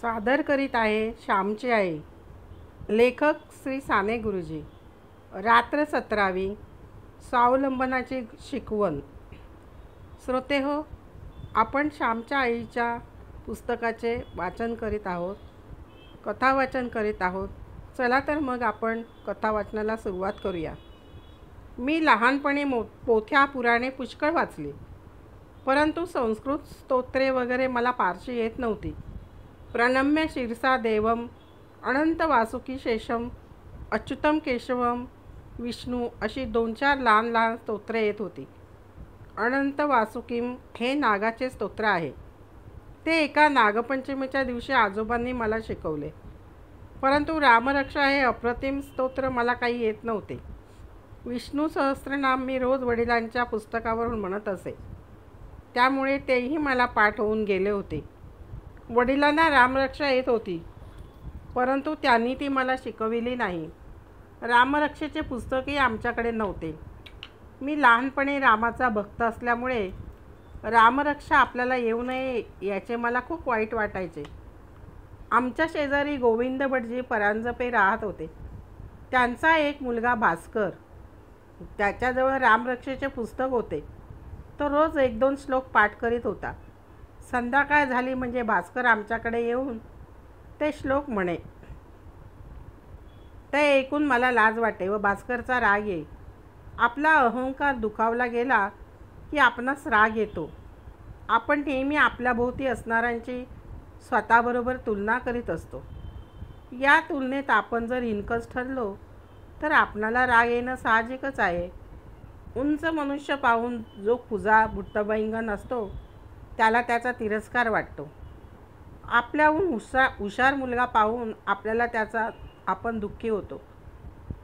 सादर करीत आहे श्यामची आई. लेखक श्री साने गुरुजी. रात्र 17वी. स्वावलंबनाची शिकवण. श्रोते हो, आपण श्यामच्या आईच्या पुस्तकाचे वाचन करीत आहोत, कथा वाचन करीत आहोत. चला तर मग आपण कथा वाचनाला सुरुवात करूया. मी लहानपणी पोथ्या पुराणे पुष्कळ वाचली, परंतु संस्कृत स्तोत्रे वगैरे मला फारशी येत नव्हती. प्रणम्य शिरसा देवम, अनंत वासुकी शेषम, अच्युतम केशवम, विष्णू अशी 2-4 लहान लहान स्तोत्रे येत होती. अनंत वासुकीम हे नागाचे स्तोत्र आहे. ते एका नागपंचमीच्या दिवशी आजोबांनी मला शिकवले. परंतु रामरक्षा हे अप्रतिम स्तोत्र मला काही येत नव्हते. विष्णू सहस्त्रनाम मी रोज वडिलांच्या पुस्तकावरून म्हणत असे, त्यामुळे तेही मला पाठ होऊन गेले होते. वडिलांना रामरक्षा येत होती, परंतु त्यांनी ती मला शिकविली नाही. रामरक्षेचे पुस्तकही आमच्याकडे नव्हते. मी लहानपणी रामाचा भक्त असल्यामुळे रामरक्षा आपल्याला येऊ नये याचे मला खूप वाईट वाटायचे. आमच्या शेजारी गोविंद भटजी परांजपे राहत होते. त्यांचा एक मुलगा भास्कर, त्याच्याजवळ रामरक्षेचे पुस्तक होते. तो रोज 1-2 श्लोक पाठ करीत होता. संध्याकाळ झाली म्हणजे भास्कर आमच्याकडे येऊन ते श्लोक म्हणे. ते ऐकून मला लाज वाटे व भास्करचा राग येई. आपला अहंकार दुखावला गेला की आपणास राग येतो. आपण नेहमी आपल्याभोवती असणाऱ्यांची स्वतःबरोबर तुलना करीत असतो. या तुलनेत आपण जर हिणकस ठरलो तर आपणाला राग येणं साहजिकच आहे. उंच मनुष्य पाहून जो खुजा बुट्टबैंगन असतो त्याला त्याचा तिरस्कार वाटतो. आपल्याहून हुशार मुलगा पाहून आपल्याला आपण दुःखी होतो.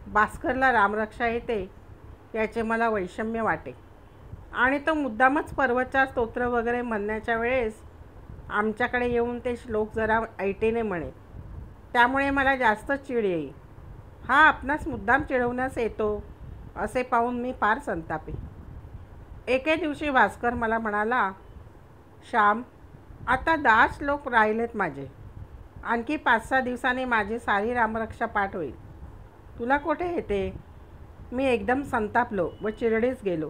भास्करला रामरक्षा येते याचे मला वैषम्य वाटे आणि तो मुद्दामच पर्वतच्या स्तोत्र वगैरे म्हणण्याच्या वेळेस आमच्याकडे येऊन ते श्लोक जरा ऐटीने म्हणे. त्यामुळे मला जास्त चिड येई. हा आपणास मुद्दाम चिडवण्यास येतो असे पाहून मी फार संतापे. एके दिवशी भास्कर मला म्हणाला, श्याम, आता 10 श्लोक राहिलेत माझे. आणखी 5-6 दिवसांनी माझी सारी रामरक्षा पाठ होईल. तुला कुठे येते? मी एकदम संतापलो व चिरडीस गेलो.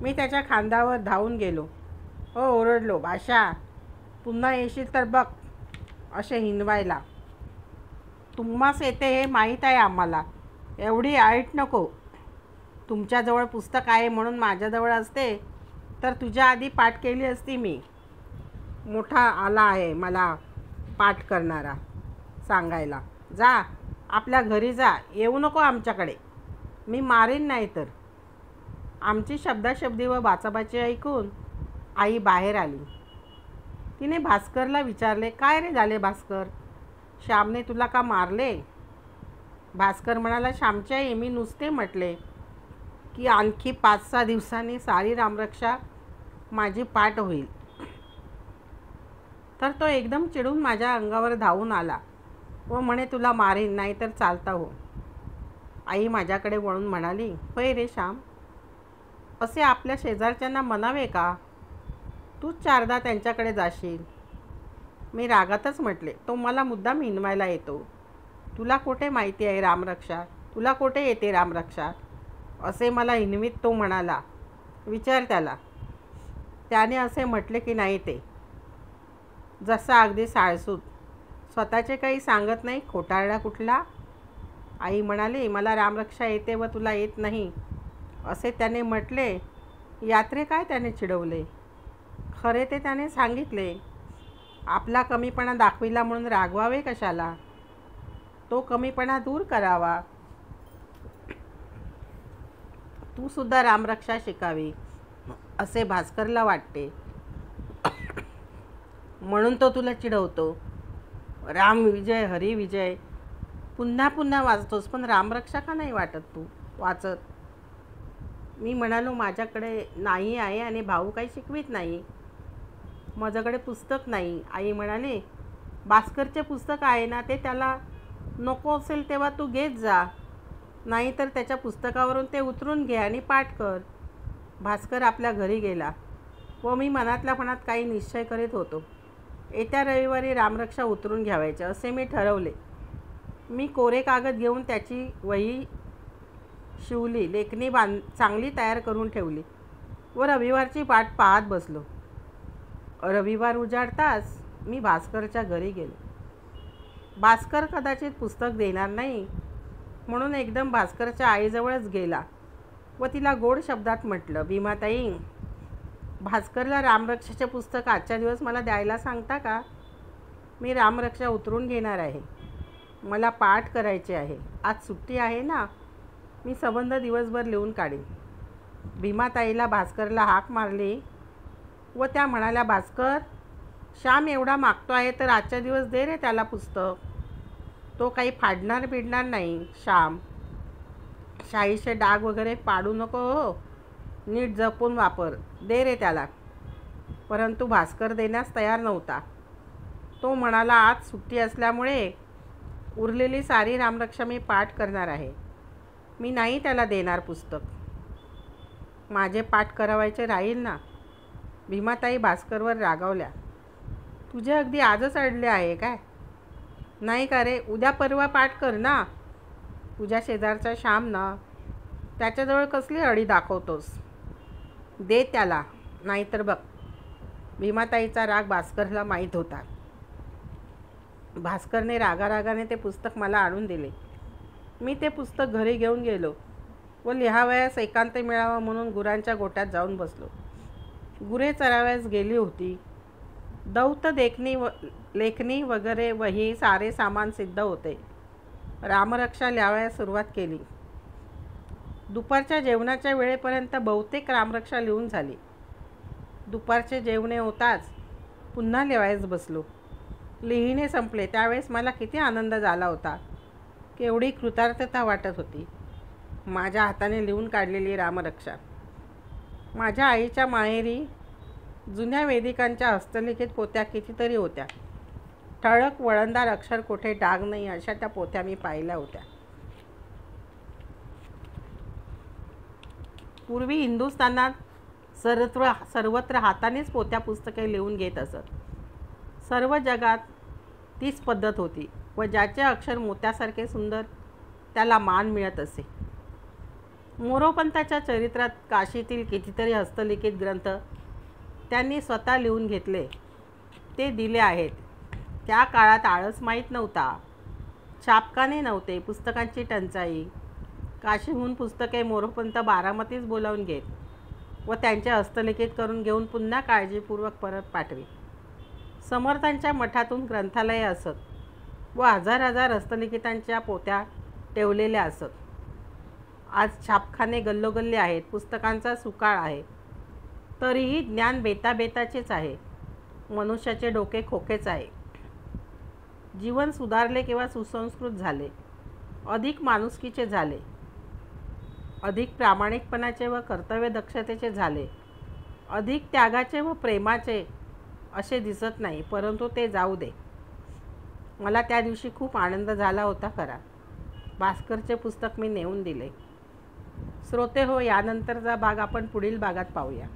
मी त्याच्या खांद्यावर धावून गेलो. ओरडलो, भाषा, पुन्हा येशील तर बघ असे हिनवायला. तुम्हास येते हे माहीत आहे आम्हाला. एवढी आईट नको. तुमच्याजवळ पुस्तक आहे म्हणून माझ्याजवळ असते तर तुझ्या आधी पाठ केली असती मी. मोठा आला आहे मला पाठ करणारा सांगायला. जा, आपल्या घरी जा, येऊ नको आमच्याकडे. मी मारीन नाही तर. आमची शब्दाशब्दी व बाचाबाची ऐकून आई बाहेर आली. तिने भास्करला विचारले, काय रे झाले भास्कर, श्यामने तुला का मारले? भास्कर म्हणाला, श्यामची आई, मी नुसते म्हटले की आणखी 5-6 दिवसांनी सारी रामरक्षा माझी पाठ होईल. तर तो एकदम चिडून माझ्या अंगावर धावून आला व म्हणे, तुला मारीन नाही तर चालता हो. आई माझ्याकडे वळून म्हणाली, होय रे श्याम, असे आपल्या शेजारच्यांना म्हणावे का? तूच 4दा त्यांच्याकडे जाशील. मी रागातच म्हटले, तो मला मुद्दाम हिणवायला येतो. तुला कुठे माहिती आहे रामरक्षा? तुला कुठे येते रामरक्षा? असे मला हिणवीत तो म्हणाला. विचार त्याला, त्याने असे म्हटले की नाही ते. जसा अगदी साळसूत, स्वतःचे काही सांगत नाही, खोटारडा कुठला. आई म्हणाली, मला रामरक्षा येते व तुला येत नाही असे त्याने म्हटले. यात्रे काय त्याने चिडवले? खरे ते त्याने सांगितले. आपला कमीपणा दाखविला म्हणून रागवावे कशाला? तो कमीपणा दूर करावा. तू सुद्धा रामरक्षा शिकावी असे भास्करला वाटते, म्हणून तो तुला चिडवतो. राम विजय हरी विजय पुन्हा पुन्हा वाचतोस, पण रामरक्षा का नाही वाटत तू वाचत? मी म्हणालो, माझ्याकडे नाही आहे आणि भाऊ काही शिकवित नाही. माझ्याकडे पुस्तक नाही. आई म्हणाली, भास्करचे पुस्तक आहे ना, ते त्याला नको असेल तेव्हा तू घेत जा, नाहीतर त्याच्या पुस्तकावरून ते उतरून घे आणि पाठ कर. भास्कर आपल्या घरी गेला व मी मनातल्या मनात काही निश्चय करीत होतो. येत्या रविवारी रामरक्षा उतरून घ्यावायच्या असे मी ठरवले. मी कोरे कागद घेऊन त्याची वही शिवली, लेखणी चांगली तयार करून ठेवली व रविवारची वाट पाहत बसलो. रविवार उजाडताच मी भास्करच्या घरी गेलो. भास्कर कदाचित पुस्तक देणार नाही म्हणून एकदम भास्करच्या आईजवळच गेला व तिला गोड शब्दात म्हटलं, भीमाताई, भास्करला रामरक्षाचे पुस्तक आजच्या दिवस मला द्यायला सांगता का? मी रामरक्षा उतरून घेणार आहे. मला पाठ करायचे आहे. आज सुट्टी आहे ना, मी संबंध दिवसभर लिहून काढीन. भीमाताईला भास्करला हाक मारली व त्या म्हणाल्या, भास्कर, श्याम एवढा मागतो आहे तर आजच्या दिवस दे रे त्याला पुस्तक. तो काही फाडणार बिडणार नाही. श्याम, शाईचे डाग वगैरे पाडू नको हो, नीट जपून वापर. दे रे त्याला. परंतु भास्कर देण्यास तयार नव्हता. तो म्हणाला, आज सुट्टी असल्यामुळे उरलेली सारी रामरक्षा मी पाठ करणार आहे. मी नाही त्याला देणार पुस्तक. माझे पाठ करावायचे राहील ना. भीमाताई भास्करवर रागावल्या. तुझे अगदी आजच अडले आहे काय? नाही का रे, उद्या परवा पाठ कर ना. तुझ्या शेजारचा श्याम ना, त्याच्याजवळ कसली अडी दाखवतोस? दे त्याला, नाहीतर बघ. भीमाताईचा राग भास्करला माहीत होता. भास्करने रागारागाने ते पुस्तक मला आणून दिले. मी ते पुस्तक घरी घेऊन गेलो व लिहावयास एकांत मिळावा म्हणून गुरांच्या गोट्यात जाऊन बसलो. गुरे चरावयास गेली होती. दौत लेखणी वगैरे वही सारे सामान सिद्ध होते. रामरक्षा लिहावयास सुरुवात केली. दुपारच्या जेवणाच्या वेळेपर्यंत बहुतेक रामरक्षा लिहून झाली. दुपारचे जेवणे होताच पुन्हा लिहावयास बसलो. लिहिणे संपले त्यावेळेस मला किती आनंद झाला होता. केवढी कृतार्थता वाटत होती. माझ्या हाताने लिहून काढलेली रामरक्षा. माझ्या आईच्या माहेरी जुन्या वेदिकांच्या हस्तलिखित पोथ्या कितीतरी होत्या. ठळक वळणदार अक्षर, कोठे डाग नाही, अशा त्या पोथ्या मी पाहिल्या होत्या. पूर्वी हिंदुस्थानात सर्वत्र हातानेच पोथ्या पुस्तके लिहून घेत असत. सर्व जगात तीच पद्धत होती व ज्याचे अक्षर मोत्यासारखे सुंदर त्याला मान मिळत असे. मोरोपंताच्या चरित्रात काशीतील कितीतरी हस्तलिखित ग्रंथ त्यांनी स्वतः लिहून घेतले, ते दिले आहेत. त्या काळात आळस माहीत नव्हता, छापखाने नव्हते, पुस्तकांची टंचाई. काशीहून पुस्तके मोरोपंत बारामतीच बोलावून घेत व त्यांचे हस्तलिखित करून घेऊन पुन्हा काळजीपूर्वक परत पाठवी. समर्थांच्या मठातून ग्रंथालये असत व हजार हजार हस्तलिखितांच्या पोथ्या ठेवलेल्या असत. आज छापखाने गल्लोगल्ली आहेत, पुस्तकांचा सुकाळ आहे. तरीही ज्ञान बेताबेताचेच आहे. मनुष्याचे डोके खोकेच आहे. जीवन सुधारले किंवा सुसंस्कृत झाले, अधिक माणुसकीचे झाले, अधिक प्रामाणिकपणाचे व कर्तव्यदक्षतेचे झाले, अधिक त्यागाचे व प्रेमाचे असे दिसत नाही. परंतु ते जाऊ दे. मला त्या दिवशी खूप आनंद झाला होता खरा. भास्करचे पुस्तक मी नेऊन दिले. श्रोते हो, यानंतरचा भाग आपण पुढील भागात पाहूया.